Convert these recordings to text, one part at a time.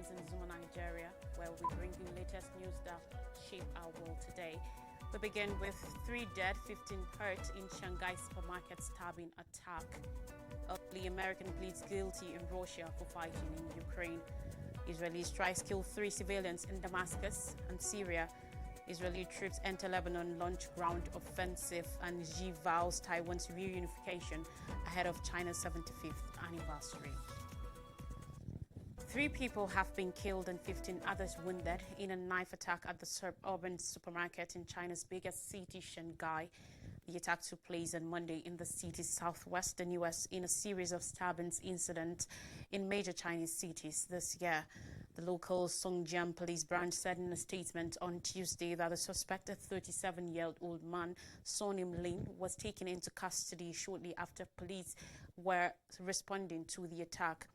News in Zuma, Nigeria, where we bring you latest news that shape our world today. We begin with 3 dead, 15 hurt in Shanghai supermarket stabbing attack. The American pleads guilty in Russia for fighting in Ukraine. Israeli strikes kill 3 civilians in Damascus and Syria. Israeli troops enter Lebanon, launch ground offensive, and Xi vows Taiwan's reunification ahead of China's 75th anniversary. 3 people have been killed and 15 others wounded in a knife attack at the suburban supermarket in China's biggest city, Shanghai. The attack took place on Monday in the city's southwestern U.S. in a series of stabbing incidents in major Chinese cities this year. The local Songjiang police branch said in a statement on Tuesday that the suspected 37-year-old man, Sonim Lin, was taken into custody shortly after police were responding to the attack.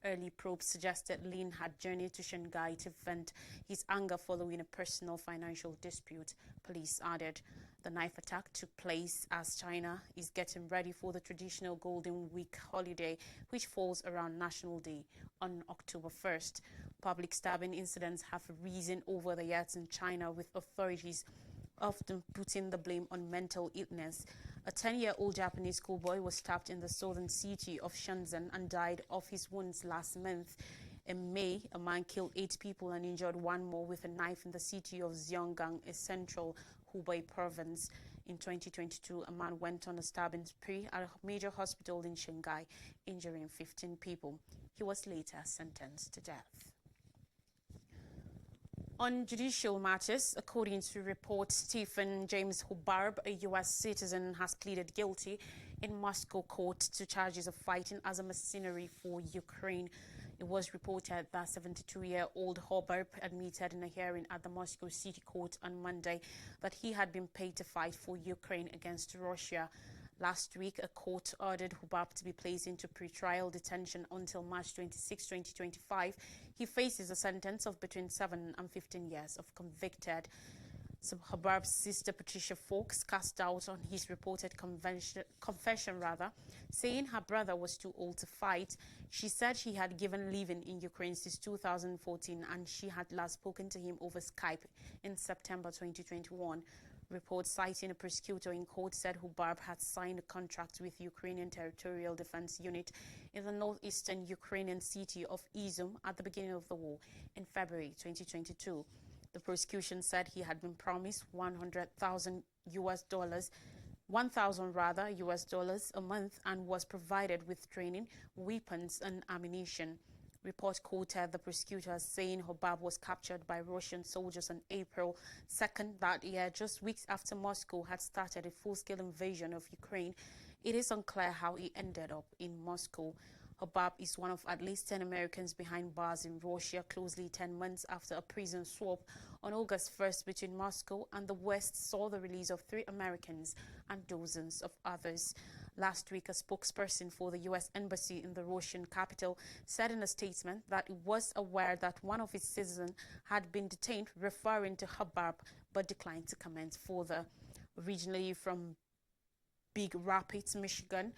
Early probes suggested Lin had journeyed to Shanghai to vent his anger following a personal financial dispute, police added. The knife attack took place as China is getting ready for the traditional Golden Week holiday, which falls around National Day on October 1st. Public stabbing incidents have risen over the years in China, with authorities often putting the blame on mental illness. A 10-year-old Japanese schoolboy was stabbed in the southern city of Shenzhen and died of his wounds last month. In May, a man killed 8 people and injured 1 more with a knife in the city of Xionggang, a central Hubei province. In 2022, a man went on a stabbing spree at a major hospital in Shanghai, injuring 15 people. He was later sentenced to death. On judicial matters, according to reports, Stephen James Hubarb, a U.S. citizen, has pleaded guilty in Moscow court to charges of fighting as a mercenary for Ukraine. It was reported that 72-year-old Hubarb admitted in a hearing at the Moscow City Court on Monday that he had been paid to fight for Ukraine against Russia. Last week, a court ordered Hubarb to be placed into pretrial detention until March 26, 2025. He faces a sentence of between 7 and 15 years if convicted. So Hubarb's sister Patricia Fox cast doubt on his reported confession, saying her brother was too old to fight. She said she had given living in Ukraine since 2014 and she had last spoken to him over Skype in September 2021. Reports citing a prosecutor in court said Hubarb had signed a contract with Ukrainian Territorial Defense Unit in the northeastern Ukrainian city of Izum at the beginning of the war in February 2022. The prosecution said he had been promised $1,000 a month and was provided with training, weapons and ammunition. Report quoted the prosecutor saying Hubarb was captured by Russian soldiers on April 2nd that year, just weeks after Moscow had started a full-scale invasion of Ukraine. It is unclear how he ended up in Moscow. Hubarb is one of at least 10 Americans behind bars in Russia, closely 10 months after a prison swap on August 1st between Moscow and the West saw the release of 3 Americans and dozens of others. Last week, a spokesperson for the U.S. Embassy in the Russian capital said in a statement that it was aware that one of its citizens had been detained, referring to Hubarb, but declined to comment further. Originally from Big Rapids, Michigan,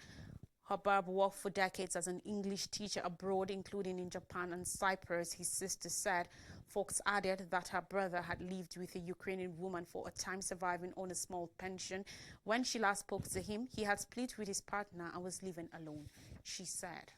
Hubarb worked for decades as an English teacher abroad, including in Japan and Cyprus, his sister said. Fox added that her brother had lived with a Ukrainian woman for a time, surviving on a small pension. When she last spoke to him, he had split with his partner and was living alone, she said.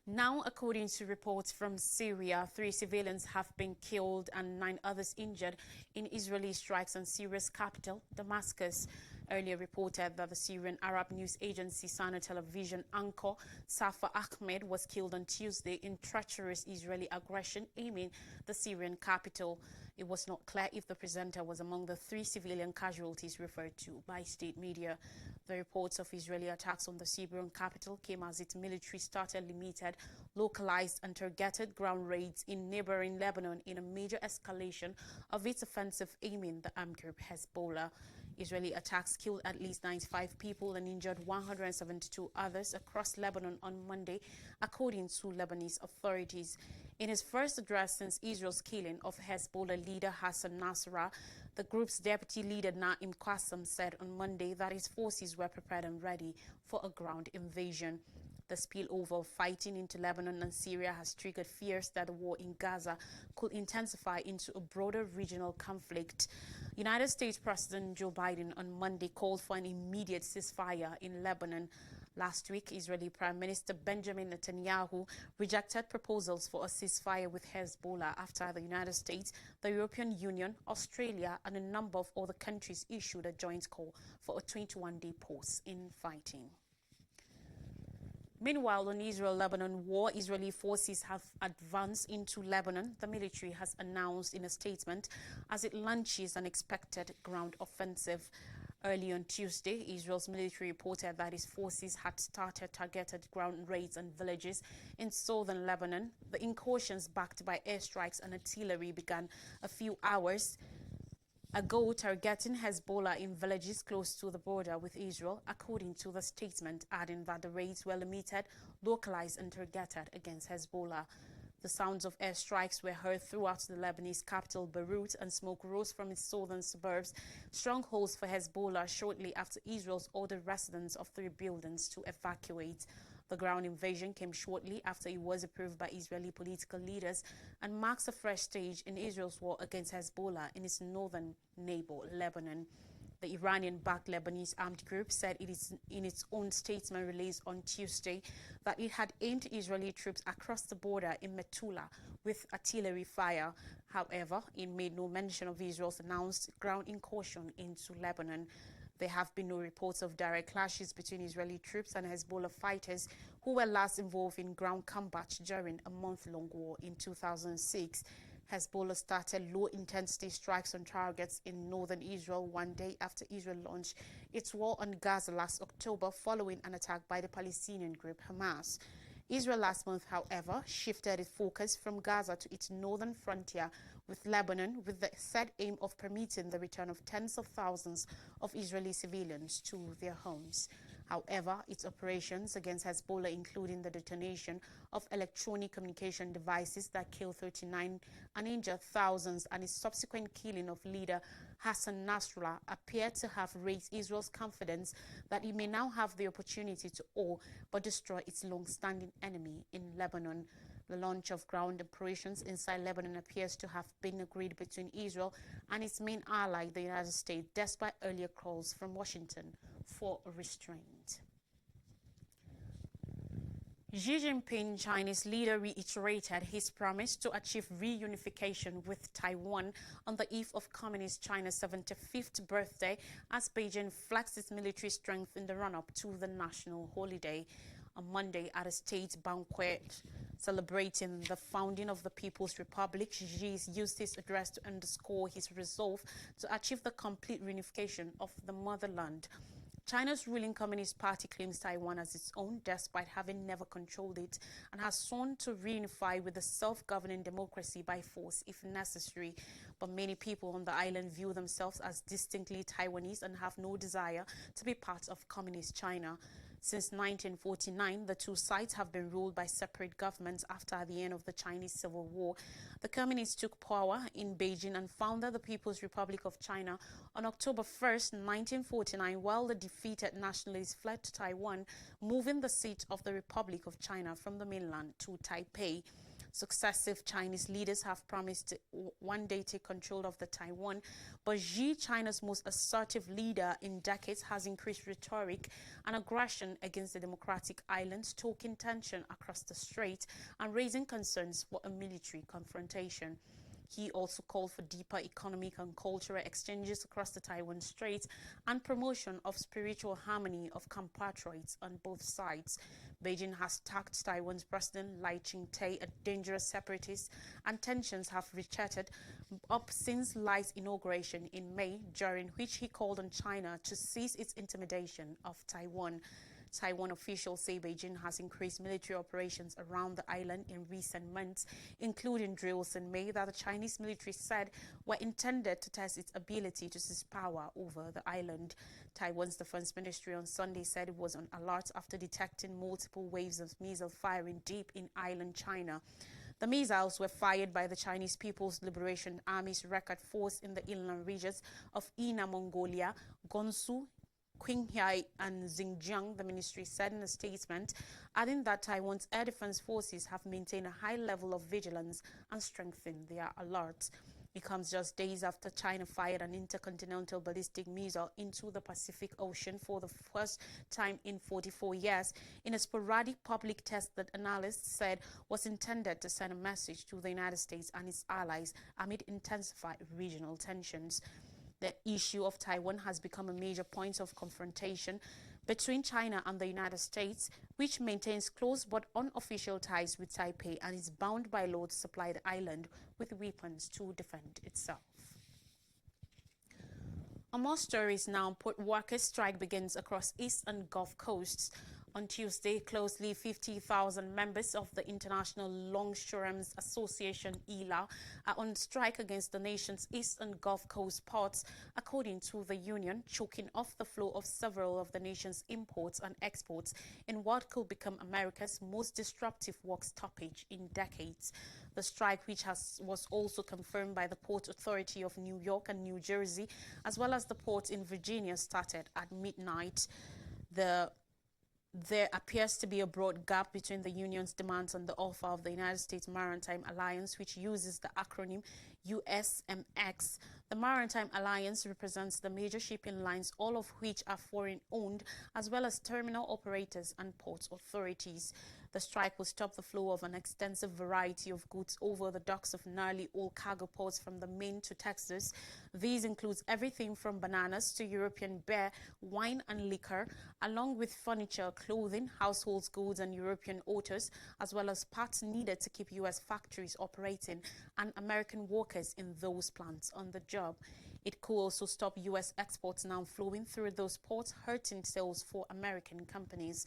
Now, according to reports from Syria, 3 civilians have been killed and 9 others injured in Israeli strikes on Syria's capital, Damascus. Earlier reported that the Syrian Arab news agency Sana television anchor Safa Ahmed was killed on Tuesday in treacherous Israeli aggression aiming the Syrian capital. It was not clear if the presenter was among the 3 civilian casualties referred to by state media. The reports of Israeli attacks on the Syrian capital came as its military started limited, localized and targeted ground raids in neighboring Lebanon in a major escalation of its offensive aiming the armed group Hezbollah. Israeli attacks killed at least 95 people and injured 172 others across Lebanon on Monday, according to Lebanese authorities. In his first address since Israel's killing of Hezbollah leader Hassan Nasrallah, the group's deputy leader Naim Qassem said on Monday that his forces were prepared and ready for a ground invasion. The spillover of fighting into Lebanon and Syria has triggered fears that the war in Gaza could intensify into a broader regional conflict. United States President Joe Biden on Monday called for an immediate ceasefire in Lebanon. Last week, Israeli Prime Minister Benjamin Netanyahu rejected proposals for a ceasefire with Hezbollah after the United States, the European Union, Australia, and a number of other countries issued a joint call for a 21-day pause in fighting. Meanwhile, on Israel-Lebanon war, Israeli forces have advanced into Lebanon, the military has announced in a statement as it launches an expected ground offensive. Early on Tuesday, Israel's military reported that its forces had started targeted ground raids on villages in southern Lebanon. The incursions backed by airstrikes and artillery began a few hours ago, targeting Hezbollah in villages close to the border with Israel, according to the statement, adding that the raids were limited, localized and targeted against Hezbollah. The sounds of airstrikes were heard throughout the Lebanese capital, Beirut, and smoke rose from its southern suburbs, strongholds for Hezbollah, shortly after Israel's ordered residents of 3 buildings to evacuate. The ground invasion came shortly after it was approved by Israeli political leaders and marks a fresh stage in Israel's war against Hezbollah in its northern neighbor, Lebanon. The Iranian-backed Lebanese armed group said it is in its own statement released on Tuesday that it had aimed Israeli troops across the border in Metula with artillery fire. However, it made no mention of Israel's announced ground incursion into Lebanon. There have been no reports of direct clashes between Israeli troops and Hezbollah fighters who were last involved in ground combat during a month-long war in 2006. Hezbollah started low-intensity strikes on targets in northern Israel 1 day after Israel launched its war on Gaza last October following an attack by the Palestinian group Hamas. Israel last month, however, shifted its focus from Gaza to its northern frontier with Lebanon, with the set aim of permitting the return of tens of thousands of Israeli civilians to their homes. However, its operations against Hezbollah, including the detonation of electronic communication devices that killed 39 and injured thousands, and its subsequent killing of leader Hassan Nasrallah, appear to have raised Israel's confidence that it may now have the opportunity to awe but destroy its long-standing enemy in Lebanon. The launch of ground operations inside Lebanon appears to have been agreed between Israel and its main ally, the United States, despite earlier calls from Washington for restraint. Xi Jinping, Chinese leader, reiterated his promise to achieve reunification with Taiwan on the eve of Communist China's 75th birthday as Beijing flexed its military strength in the run-up to the national holiday. On Monday, at a state banquet celebrating the founding of the People's Republic, Xi used his address to underscore his resolve to achieve the complete reunification of the motherland. China's ruling Communist Party claims Taiwan as its own, despite having never controlled it, and has sworn to reunify with the self-governing democracy by force if necessary. But many people on the island view themselves as distinctly Taiwanese and have no desire to be part of Communist China. Since 1949, the two sides have been ruled by separate governments after the end of the Chinese Civil War. The communists took power in Beijing and founded the People's Republic of China on October 1st, 1949, while the defeated nationalists fled to Taiwan, moving the seat of the Republic of China from the mainland to Taipei. Successive Chinese leaders have promised to one day take control of the Taiwan, but Xi, China's most assertive leader in decades, has increased rhetoric and aggression against the democratic island, stoking tension across the strait and raising concerns for a military confrontation. He also called for deeper economic and cultural exchanges across the Taiwan Strait and promotion of spiritual harmony of compatriots on both sides. Beijing has tagged Taiwan's President Lai Ching-te a dangerous separatist, and tensions have retreated up since Lai's inauguration in May, during which he called on China to cease its intimidation of Taiwan. Taiwan officials say Beijing has increased military operations around the island in recent months, including drills in May that the Chinese military said were intended to test its ability to seize power over the island. Taiwan's defense ministry on Sunday said it was on alert after detecting multiple waves of missile firing deep in island China. The missiles were fired by the Chinese People's Liberation Army's record force in the inland regions of Inner Mongolia, Gansu, Qinghai and Xinjiang, the ministry said in a statement, adding that Taiwan's air defense forces have maintained a high level of vigilance and strengthened their alert. It comes just days after China fired an intercontinental ballistic missile into the Pacific Ocean for the first time in 44 years in a sporadic public test that analysts said was intended to send a message to the United States and its allies amid intensified regional tensions. The issue of Taiwan has become a major point of confrontation between China and the United States, which maintains close but unofficial ties with Taipei and is bound by law to supply the island with weapons to defend itself. On more stories now, port workers' strike begins across East and Gulf coasts. On Tuesday, closely 50,000 members of the International Longshoremen's Association, ILA, are on strike against the nation's East and Gulf Coast ports, according to the union, choking off the flow of several of the nation's imports and exports in what could become America's most disruptive work stoppage in decades. The strike, which was also confirmed by the Port Authority of New York and New Jersey, as well as the ports in Virginia, started at midnight. There appears to be a broad gap between the union's demands and the offer of the United States Maritime Alliance, which uses the acronym USMX. The Maritime Alliance represents the major shipping lines, all of which are foreign-owned, as well as terminal operators and port authorities. The strike will stop the flow of an extensive variety of goods over the docks of nearly all cargo ports from the Maine to Texas. These include everything from bananas to European beer, wine and liquor, along with furniture, clothing, household goods and European autos, as well as parts needed to keep U.S. factories operating and American workers in those plants on the job. It could also stop U.S. exports now flowing through those ports, hurting sales for American companies.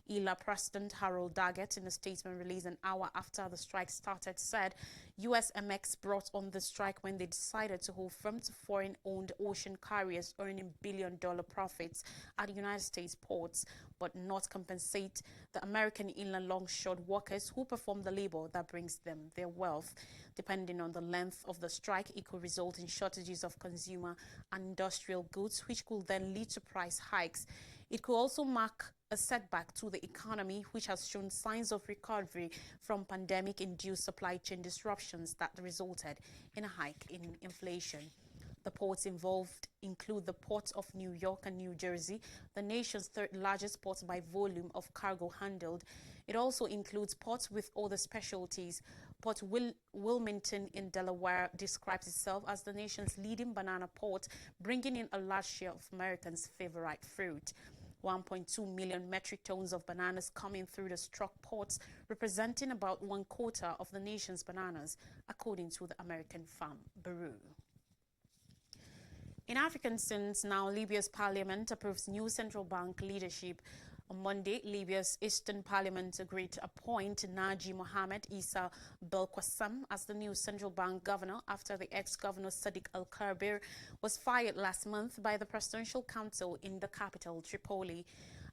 ILA President Harold Daggett, in a statement released an hour after the strike started, said USMX brought on the strike when they decided to hold firm to foreign-owned ocean carriers earning billion-dollar profits at United States ports, but not compensate the American inland longshore workers who perform the labor that brings them their wealth. Depending on the length of the strike, it could result in shortages of consumer and industrial goods, which could then lead to price hikes. It could also mark a setback to the economy, which has shown signs of recovery from pandemic-induced supply chain disruptions that resulted in a hike in inflation. The ports involved include the ports of New York and New Jersey, the nation's third largest port by volume of cargo handled. It also includes ports with other specialties. Port Wilmington in Delaware describes itself as the nation's leading banana port, bringing in a large share of Americans' favorite fruit. 1.2 million metric tons of bananas coming through the struck ports, representing about 1/4 of the nation's bananas, according to the American Farm Bureau. In African scenes now, Libya's parliament approves new central bank leadership. On Monday, Libya's Eastern Parliament agreed to appoint Naji Mohamed Issa Belquassem as the new central bank governor after the ex-governor Sadiq Al-Kabir was fired last month by the Presidential Council in the capital, Tripoli.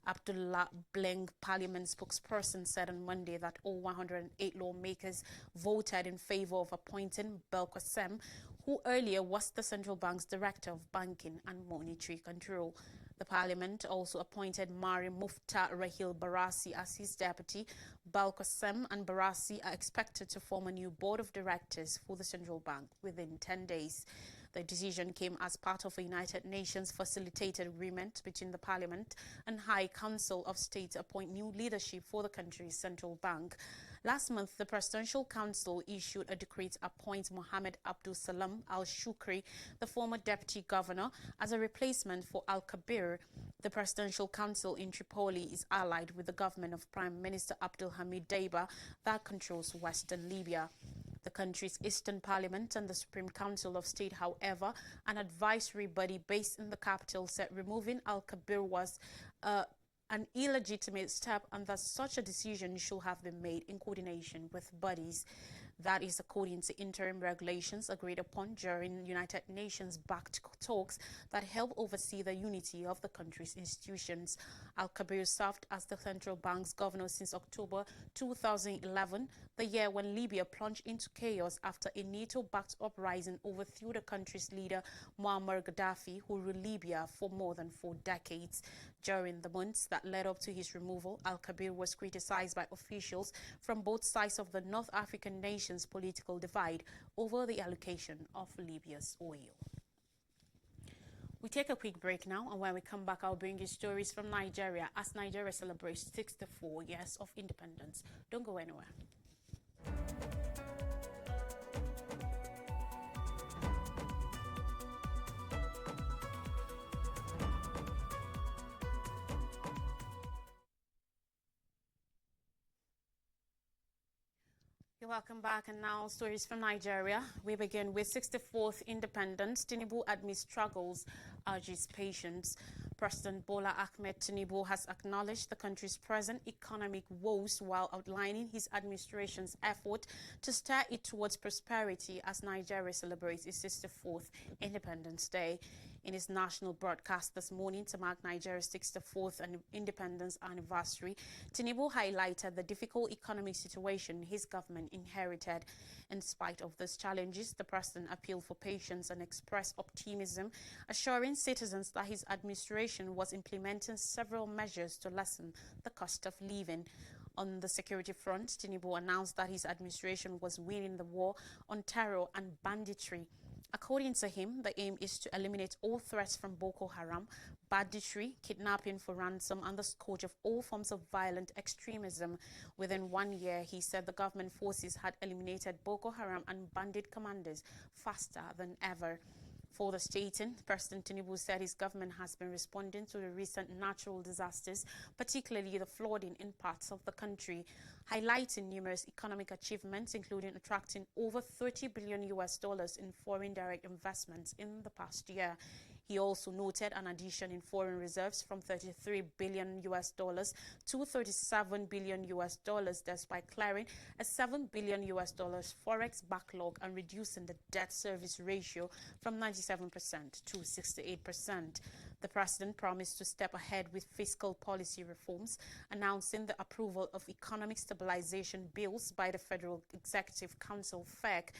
Abdullah Bleng, parliament spokesperson, said on Monday that all 108 lawmakers voted in favor of appointing Belquassem, who earlier was the central bank's director of banking and monetary control. The parliament also appointed Mari Mufta Rahil Barassi as his deputy. Belquassem and Barassi are expected to form a new board of directors for the central bank within 10 days. The decision came as part of a United Nations facilitated agreement between the Parliament and High Council of State to appoint new leadership for the country's central bank. Last month, the Presidential Council issued a decree to appoint Mohamed Abdul Salam Al-Shukri, the former deputy governor, as a replacement for Al-Kabir. The Presidential Council in Tripoli is allied with the government of Prime Minister Abdul Hamid Deiba that controls western Libya. The country's Eastern Parliament and the Supreme Council of State, however, an advisory body based in the capital, said removing Al-Kabir was an illegitimate step and that such a decision should have been made in coordination with bodies. That is according to interim regulations agreed upon during United Nations-backed talks that help oversee the unity of the country's institutions. Al-Kabir served as the central bank's governor since October 2011, the year when Libya plunged into chaos after a NATO-backed uprising overthrew the country's leader Muammar Gaddafi, who ruled Libya for more than 4 decades. During the months that led up to his removal, Al-Kabir was criticized by officials from both sides of the North African nation's political divide over the allocation of Libya's oil. We take a quick break now, and when we come back, I'll bring you stories from Nigeria as Nigeria celebrates 64 years of independence. Don't go anywhere. Welcome back, and now stories from Nigeria. We begin with 64th independence. Tinubu admits struggles, urges patience. President Bola Ahmed Tinubu has acknowledged the country's present economic woes while outlining his administration's effort to steer it towards prosperity as Nigeria celebrates its 64th Independence Day. In his national broadcast this morning to mark Nigeria's 64th independence anniversary, Tinubu highlighted the difficult economic situation his government inherited. In spite of these challenges, the president appealed for patience and expressed optimism, assuring citizens that his administration was implementing several measures to lessen the cost of living. On the security front, Tinubu announced that his administration was winning the war on terror and banditry. According to him, the aim is to eliminate all threats from Boko Haram, banditry, kidnapping for ransom, and the scourge of all forms of violent extremism. Within 1 year, he said the government forces had eliminated Boko Haram and bandit commanders faster than ever. Further stating, President Tinubu said his government has been responding to the recent natural disasters, particularly the flooding in parts of the country, highlighting numerous economic achievements, including attracting over $30 billion in foreign direct investments in the past year. He also noted an addition in foreign reserves from $33 billion to $37 billion despite clearing a $7 billion forex backlog and reducing the debt service ratio from 97% to 68%. The president promised to step ahead with fiscal policy reforms, announcing the approval of economic stabilization bills by the Federal Executive Council (FEC).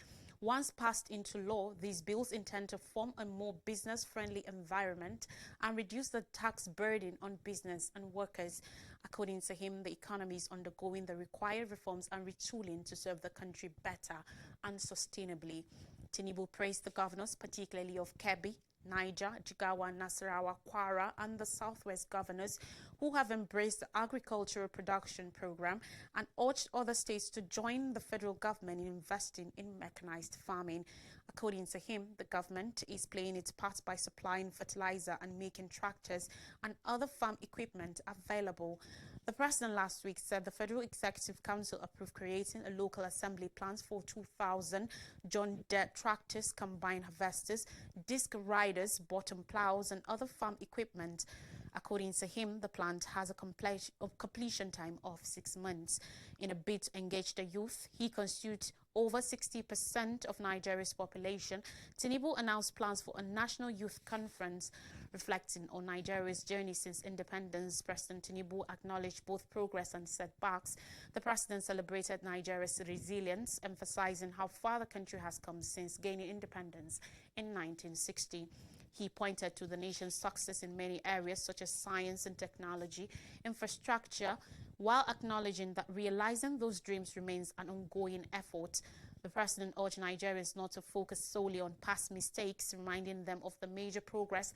Once passed into law, these bills intend to form a more business-friendly environment and reduce the tax burden on business and workers. According to him, the economy is undergoing the required reforms and retooling to serve the country better and sustainably. Tinubu praised the governors, particularly of Kebbi, Niger, Jigawa, Nasarawa, Kwara, and the Southwest governors who have embraced the agricultural production program and urged other states to join the federal government in investing in mechanized farming. According to him, the government is playing its part by supplying fertilizer and making tractors and other farm equipment available. The president last week said the Federal Executive Council approved creating a local assembly plant for 2,000 John Deere tractors, combine harvesters, disc riders, bottom plows, and other farm equipment. According to him, the plant has a completion time of 6 months. In a bid to engage the youth, he constitutes over 60% of Nigeria's population. Tinubu announced plans for a national youth conference. Reflecting on Nigeria's journey since independence, President Tinubu acknowledged both progress and setbacks. The president celebrated Nigeria's resilience, emphasizing how far the country has come since gaining independence in 1960. He pointed to the nation's success in many areas such as science and technology, infrastructure, while acknowledging that realizing those dreams remains an ongoing effort. The president urged Nigerians not to focus solely on past mistakes, reminding them of the major progress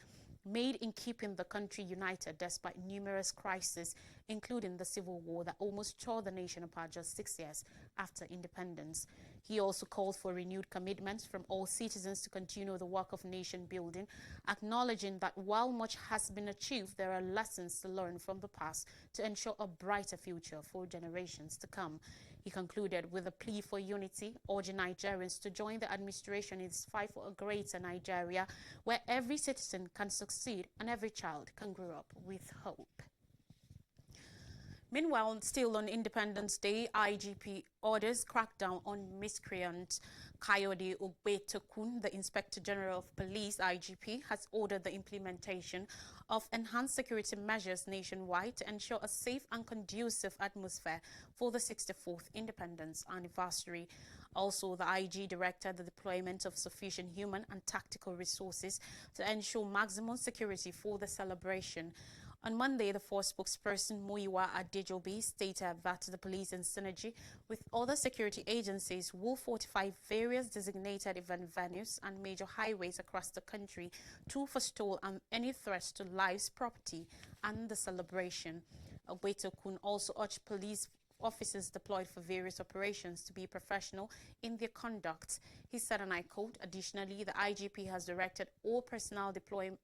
made in keeping the country united despite numerous crises, including the civil war that almost tore the nation apart just 6 years after independence. He also called for renewed commitments from all citizens to continue the work of nation building, acknowledging that while much has been achieved, there are lessons to learn from the past to ensure a brighter future for generations to come. He concluded with a plea for unity, urging Nigerians to join the administration in its fight for a greater Nigeria where every citizen can succeed and every child can grow up with hope. Meanwhile, still on Independence Day, IGP orders crackdown on miscreants. Kayode Ogbetokun, the Inspector General of Police (IGP), has ordered the implementation of enhanced security measures nationwide to ensure a safe and conducive atmosphere for the 64th Independence anniversary. Also, the IG directed the deployment of sufficient human and tactical resources to ensure maximum security for the celebration. On Monday, the force spokesperson Muyiwa Adejobi stated that the police, in synergy with other security agencies, will fortify various designated event venues and major highways across the country to forestall any threats to lives, property, and the celebration. Ogbetokun also urged police officers deployed for various operations to be professional in their conduct. He said, and I quote, "Additionally, the IGP has directed all personnel deployed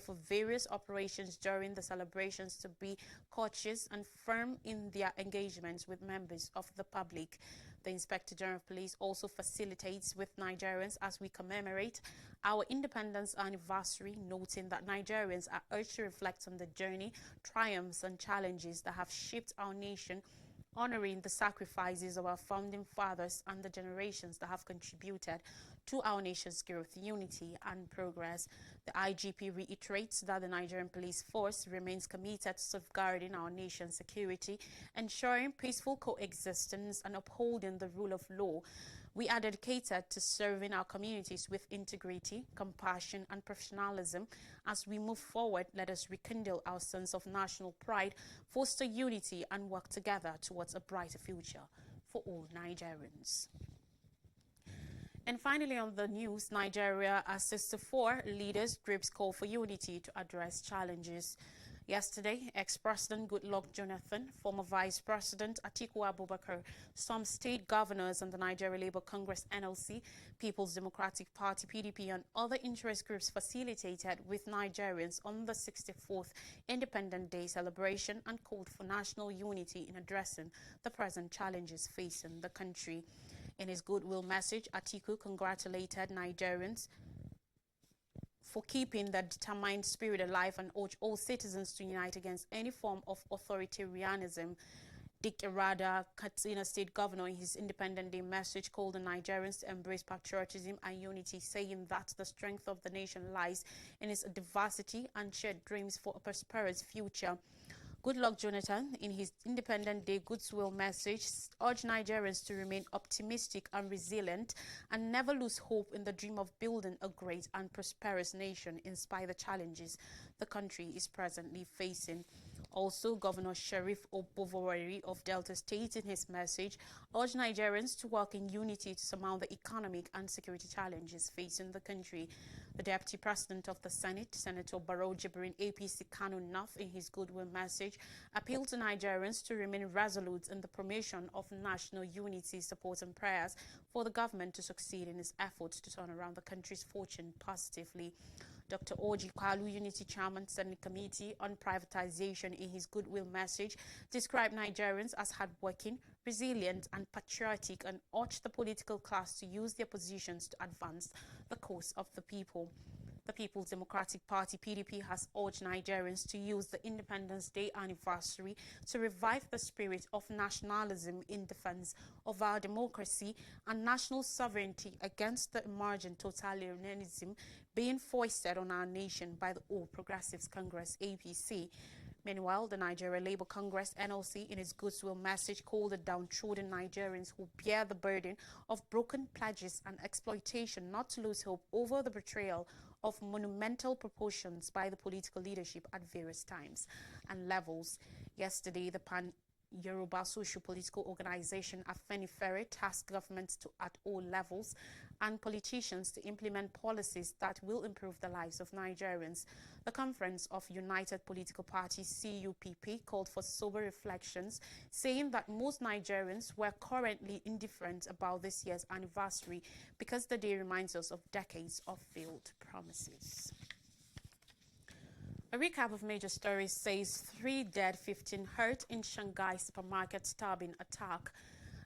for various operations during the celebrations to be cautious and firm in their engagements with members of the public." The Inspector General of Police also facilitates with Nigerians as we commemorate our independence anniversary, noting that Nigerians are urged to reflect on the journey, triumphs and challenges that have shaped our nation, honoring the sacrifices of our founding fathers and the generations that have contributed to our nation's growth, unity and progress. The IGP reiterates that the Nigerian police force remains committed to safeguarding our nation's security, ensuring peaceful coexistence and upholding the rule of law. We are dedicated to serving our communities with integrity, compassion and professionalism. As we move forward, let us rekindle our sense of national pride, foster unity and work together towards a brighter future for all Nigerians. And finally on the news, Nigeria as 64 leaders groups call for unity to address challenges. Yesterday, ex-President Goodluck Jonathan, former Vice President Atiku Abubakar, some state governors and the Nigeria Labour Congress (NLC), People's Democratic Party (PDP) and other interest groups facilitated with Nigerians on the 64th Independent Day celebration and called for national unity in addressing the present challenges facing the country. In his goodwill message, Atiku congratulated Nigerians for keeping the determined spirit alive and urged all citizens to unite against any form of authoritarianism. Dick Irada, Katsina State Governor, in his Independent Day message, called on Nigerians to embrace patriotism and unity, saying that the strength of the nation lies in its diversity and shared dreams for a prosperous future. Goodluck Jonathan, in his Independent Day goodwill message, urged Nigerians to remain optimistic and resilient and never lose hope in the dream of building a great and prosperous nation in spite of the challenges the country is presently facing. Also, Governor Sheriff Oboweri of Delta State, in his message, urged Nigerians to work in unity to surmount the economic and security challenges facing the country. The Deputy President of the Senate, Senator Barrow Jibrin APC Kano North, in his goodwill message, appealed to Nigerians to remain resolute in the promotion of national unity, support and prayers for the government to succeed in its efforts to turn around the country's fortune positively. Dr. Orji Kalu, Unity Chairman, Senate Committee on Privatization, in his goodwill message, described Nigerians as hardworking, resilient and patriotic and urged the political class to use their positions to advance the cause of the people. The People's Democratic Party (PDP) has urged Nigerians to use the Independence Day anniversary to revive the spirit of nationalism in defense of our democracy and national sovereignty against the emerging totalitarianism being foisted on our nation by the All Progressives Congress (APC). Meanwhile, the Nigeria Labour Congress (NLC), in its goodwill message, called the downtrodden Nigerians who bear the burden of broken pledges and exploitation not to lose hope over the betrayal of monumental proportions by the political leadership at various times and levels. Yesterday, the Yoruba socio-political organization Afenifere tasked governments at all levels and politicians to implement policies that will improve the lives of Nigerians. The Conference of United Political Parties (CUPP) called for sober reflections, saying that most Nigerians were currently indifferent about this year's anniversary because the day reminds us of decades of failed promises. A recap of major stories says 3 dead, 15 hurt in Shanghai supermarket stabbing attack.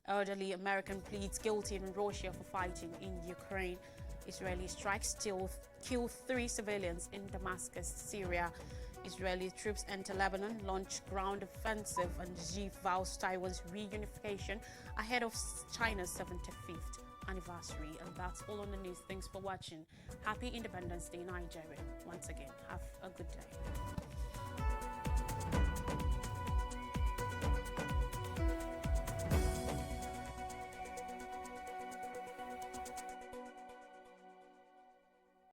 Elderly American pleads guilty in Russia for fighting in Ukraine. Israeli strikes kill 3 civilians in Damascus, Syria. Israeli troops enter Lebanon, launch ground offensive, and Xi vows Taiwan's reunification ahead of China's 75th anniversary. And that's all on the news. Thanks for watching. Happy Independence Day, Nigeria. Once again, have a good day.